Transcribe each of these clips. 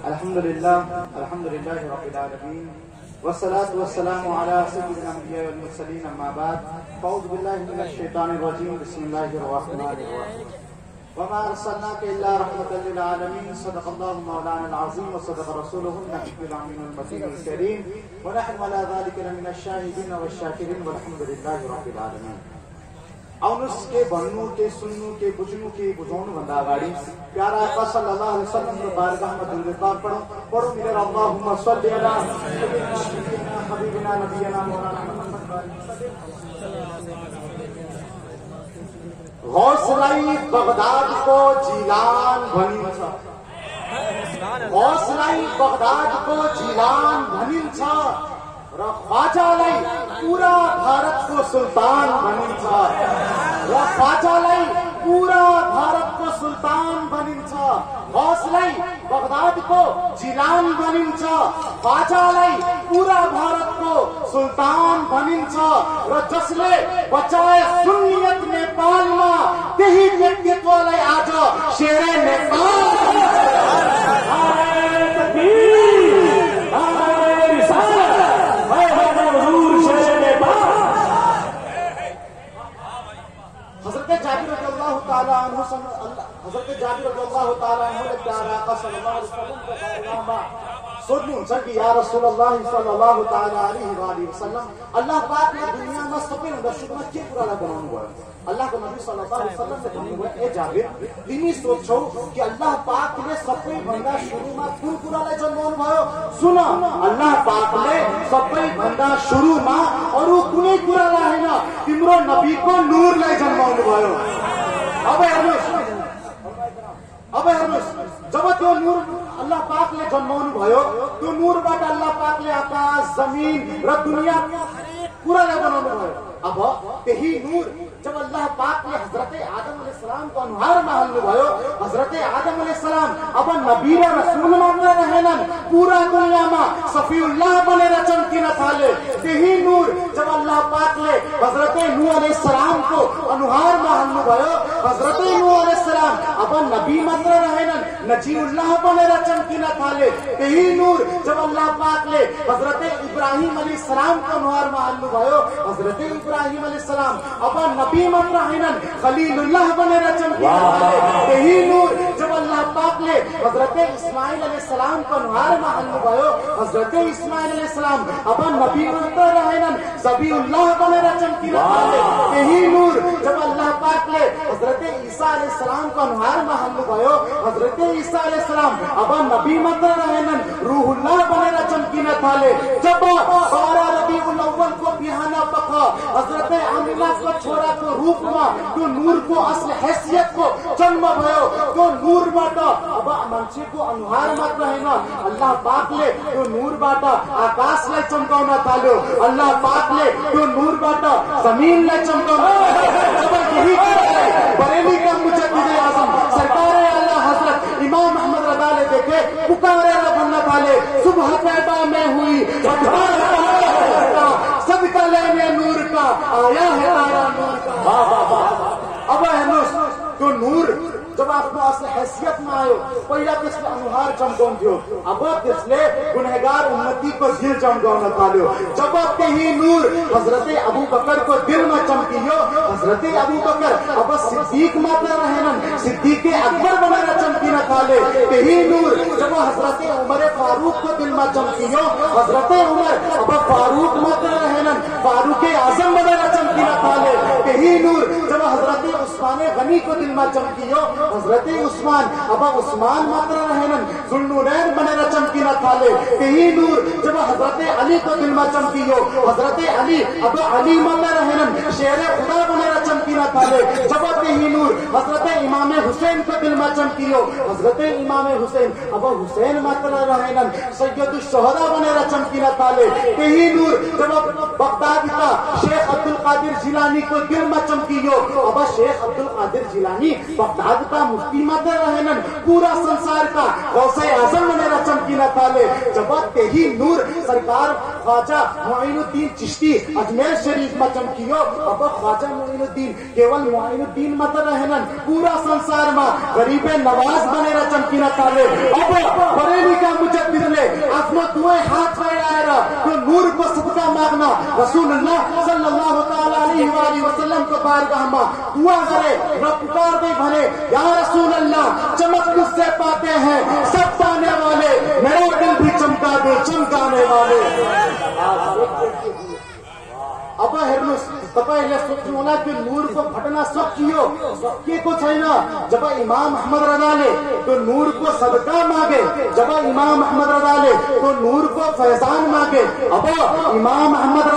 अल्हम्दुलिल्लाह रब्बिल आलमीन वस्सलातु वस्सलामु अला सय्यिदिल अंबिया वल मुरसलीन अम्मा बाद फ़अऊज़ु बिल्लाहि मिनश शैतानिर रजीम बिस्मिल्लाहिर रहमानिर रहीम वमा अरसलनाका इल्ला रहमतल लिल आलमीन सदक़ल्लाहु मौलाना अज़ीम व सदक़ रसूलुहु नबियुल अमीनुल मतीनुल करीम व नहनु अला ज़ालिका मिनश शाहिदीन वश्शाकिरीन वल्हम्दुलिल्लाहि रब्बिल आलमीन। आउनुस् के भन्नु के सुन्नु के बुझ्नु के बुझाउनु भन्दा अगाडि प्यारा आका सल्लल्लाहु अलैहि वसल्लमको बारगाहमा दुरूद पाक पढौं मेरा अल्लाहुम्मा सल्लि अला हबीबिना नबियना मौलाना गौसलाई बगदादको जिलान भनिन्छ, गौसलाई बगदादको जिलान भनिन्छ र ख्वाजालाई पूरा भारतको सुल्तान भनिन्छ, र ख्वाजालाई पूरा भारतको सुल्तान भनिन्छ। गौसलाई बगदादको जिलान भनिन्छ, ख्वाजालाई पूरा भारतको सुल्तान भनिन्छ र जसले बचाए सुन्नियत नेपालमा त्यही व्यक्तित्वलाई आज शेरे नेपाल हज़रत जाबिर रज़ियल्लाहु ताला अन्हु सोध्नुहुन्छ कि या रसूलल्लाह सल्लल्लाहु ताला अलैहि वसल्लम अल्लाह पाकले दुनियामा सबैभन्दा सुरुमा के कुरालाई बनाउनु भयो? अल्लाहको नबी सल्लल्लाहु अलैहि वसल्लमले भन्नुभयो, ए जाबिर तिमी सोच्छौ कि अल्लाह पाकले सबैभन्दा सुरुमा कुन कुरालाई जन्माउनु भयो? सुन, अल्लाह पाकले सबैभन्दा सुरुमा अरु कुनै कुरालाई हैन, तिम्रो नबीको नूरलाई जन्माउनु भयो। अब हेर्नुस्, जब त्यो नूर अल्लाह पाकले जन्माउनु भयो, त्यो नूरबाट अल्लाह पाकले आकाश जमिन र दुनिया हरेक कुरालाई बनाउनु भयो। अब त्यही नूर जब अल्लाह पाकले हजरत आदम अलैहिस्सलाम को अनुहारमा हाल्नु भयो, हजरत आदम अलैहिस्सलाम अब नबी र रसूल मात्र रहेनन्, पूरा दुनियामा सफीउल्लाह बनेर चम्किन थाले। त्यही नूर जब अल्लाह पाकले हजरत नूह अलैहिस्सलाम को अनुहारमा हाल्नु भयो, हजरत नूह अलैहिस्सलाम अब नबी मात्र रहेनन्, नजीउल्लाह बनेर चम्किन थाले। त्यही नूर जब अल्लाह पाकले हजरत इब्राहिम अलैहिस्सलाम को अनुहारमा हाल्नु भयो, हजरत इब्राहिम अलैहिस्सलाम अब नबी मात्र हैनन्, खलीलुल्लाह बनेर चम्किन थाले। त्यही नूर जब अल्लाह पाकले हजरत इस्माइल अलैहिस्सलाम को अनुहारमा हाल्नु भयो, हजरत इस्माइल अलैहिस्सलाम अब नबी मात्र रहेनन्, ज़बीउल्लाह बनेर चम्किन थाले। त्यही नूर जब अल्लाह पाकले हजरत ईसा अलैहिस्सलाम को अनुहारमा हाल्नु भयो, हजरत ईसा अलैहिस्सलाम अब नबी मात्र रहेनन्, रूहुल्लाह बनेर चम्किन थाले। जब 12 रबीउल अव्वल को बिहान पख हजरत आमिना को छोरा को रूपमा त्यो नूरको असली हैसियतको जन्म भयो, त्यो नूरबाट अब मान्छेको अनुहार मात्र हैन, अल्लाह पाकले त्यो नूरबाट आकाशलाई चम्काउन थाल्यो, अल्लाह पाकले त्यो नूरबाट जमिनलाई चम्काउन थाल्यो। जब यही बरेली का मुजद्दिद आजम सरकार आला हजरत इमाम अहमद रज़ा ने देखे, पुकारेर भन्न थाले, सुबह पैदा में हुई सदका लेने नूर का, आया है तारा नूर का। अब हेर्नुस्, त्यो नूर जब आफ्नो असली हैसियतमा आयो, पहिला त्यसले अनुहार चम्काउँथ्यो, अब त्यसले गुनहगार उम्मतीको दिल चम्काउन थाल्यो। जब त्यही नूर हजरत अबू बकरको दिलमा चम्कियो, हजरत अबू बकर अब सिद्दीक मात्र रहेनन्, सिद्दीके अकबर बनेर चम्किन थाले। त्यही नूर जब हजरत उमर फारूकको दिलमा चम्कियो, हजरत उमर अब फारूक मात्र रहेनन्, फारूके आजम बनेर चम्किन थाले। त्यही नूर जब हजरत उस्मान गनीको दिलमा चम्कियो, हजरत उस्मान अब उस्मान मात्र रहेनन्, जुल्नुरैन बनेर चम्किन थाले। त्यही नूर जब हजरत अली को दिलमा चम्कियो, हजरत अली अब अली मात्र रहेनन्, शेर खुदा बनेर चम्किन थाले। जब त्यही नूर हजरत इमाम हुसैन को दिलमा चम्कियो, हजरत इमाम हुसैन अब हुसैन मात्र रहेनन्, सैयदुश शुहदा बनेर चम्किन थाले। त्यही नूर जब बगदादका शेख अब्दुल कादिर जिलानी को दिलमा चम्कियो, अब शेख अब्दुल कादिर जिलानी बगदाद का मुफ्ती मात्र रहेनन्, पूरा संसार का गौसे आजम बनेर चम्किन थाले। जब त्यही नूर सरकार ख्वाजा मोइनुद्दीन चिश्ती अजमेर शरीफ में चमकियो। अब ख्वाजा मोइनुद्दीन केवल मोइनुद्दीन मत रहनन, पूरा संसार में गरीबे नवाज बनेर चमकिना ताले। अब बरेली का मुजद्दिद ने अपनो दुए हाथ फैलाएर तो नूर को सदका मांगना रसूलुल्लाह सल्लल्लाहु ताला अलैहि वसल्लम को बारगाह में दुआ करे र पुकार दे भने या रसूल अल्लाह चमक मुझसे पाते हैं सब पाने वाले, मेरा दिल भी चमका दे चमकाने वाले। अब हेर्नुस् तपाईले सोच्नु होला कि नूर को घटना सकियो, सकिएको छैन। जब इमाम अहमद रजाले तो नूर को सदका मांगे, जब इमाम अहमद रजाले तो नूर को फैजान मांगे। अब इमाम अहमद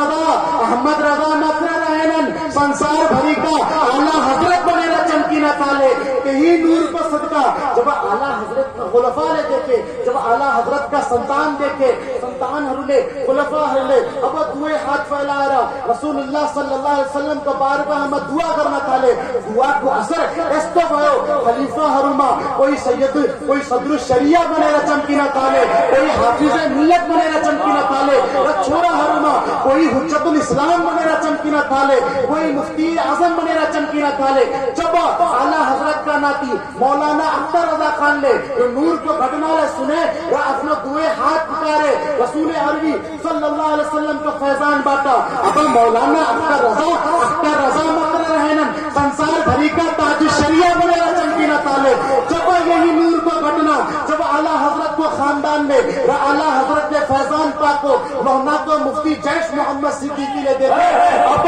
रजा मात्र रहेनन्, संसार भरी का आला हजरत बनेर चम्किन थाले। यही नूर को सदका जब आला हजरत खुलफाले देखे, जब आला हजरत का संतान देखे, संतानहरूले खुलफाहरूले अब दुवै हात फैलाएर रसूलुल्लाह सल्लल्लाहु अलैहि वसल्लम को बारगाहमा दुआ गर्न थाले। दुआको असर यस्तो भयो खलिफाहरूमा कोही सैयद, कोही सदरुल शरिया बनेर चम्किन थाले, कोही हाफिजे मिल्लत बनेर चम्किन थाले र छोराहरूमा कोही हुज्जतुल इस्लाम बनेर चम्किन थाले, कोही मुफ्ती आजम बनेर चम्किन थाले। जब आला हजरत का नाती मौलाना अख्तर रजा खानले यो नूर को घटनालाई सुने र आफ्नो दुवै हात पुकारे रसूल अरबी सल्लल्लाहु अलैहि वसल्लम को फैजानबाट। अब मौलाना अख्तर रजा मात्र रहेनन्, संसार भरी का ताज शरिया बनेर चम्किन थाले। जब यही नूर को घटना जब आला हजरत को खानदान में र आला हजरत ने फैजान पाको लोहना को मुफ्ती जैश मोहम्मद सिद्दीकी ले देखे। अब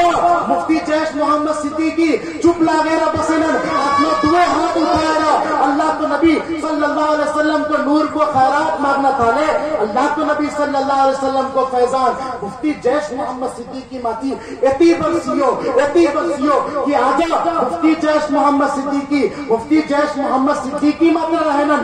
मुफ्ती जैश मोहम्मद सिद्दीकी चुप लागेर बसेनन्, आफ्नो दुवै हात उठाएर अल्लाह को नबी सल्लल्लाहु अलैहि वसल्लम को नूर को खैरात मांगना थाले। अल्लाह को नबी सल्लल्लाहु अलैहि वसल्लम को फैजान मुफ्ती जैश मोहम्मद सिद्दीकी माथि यति बर्सियो कि आज मुफ्ती जैश मोहम्मद सिद्दीकी मात्र रहेनन्,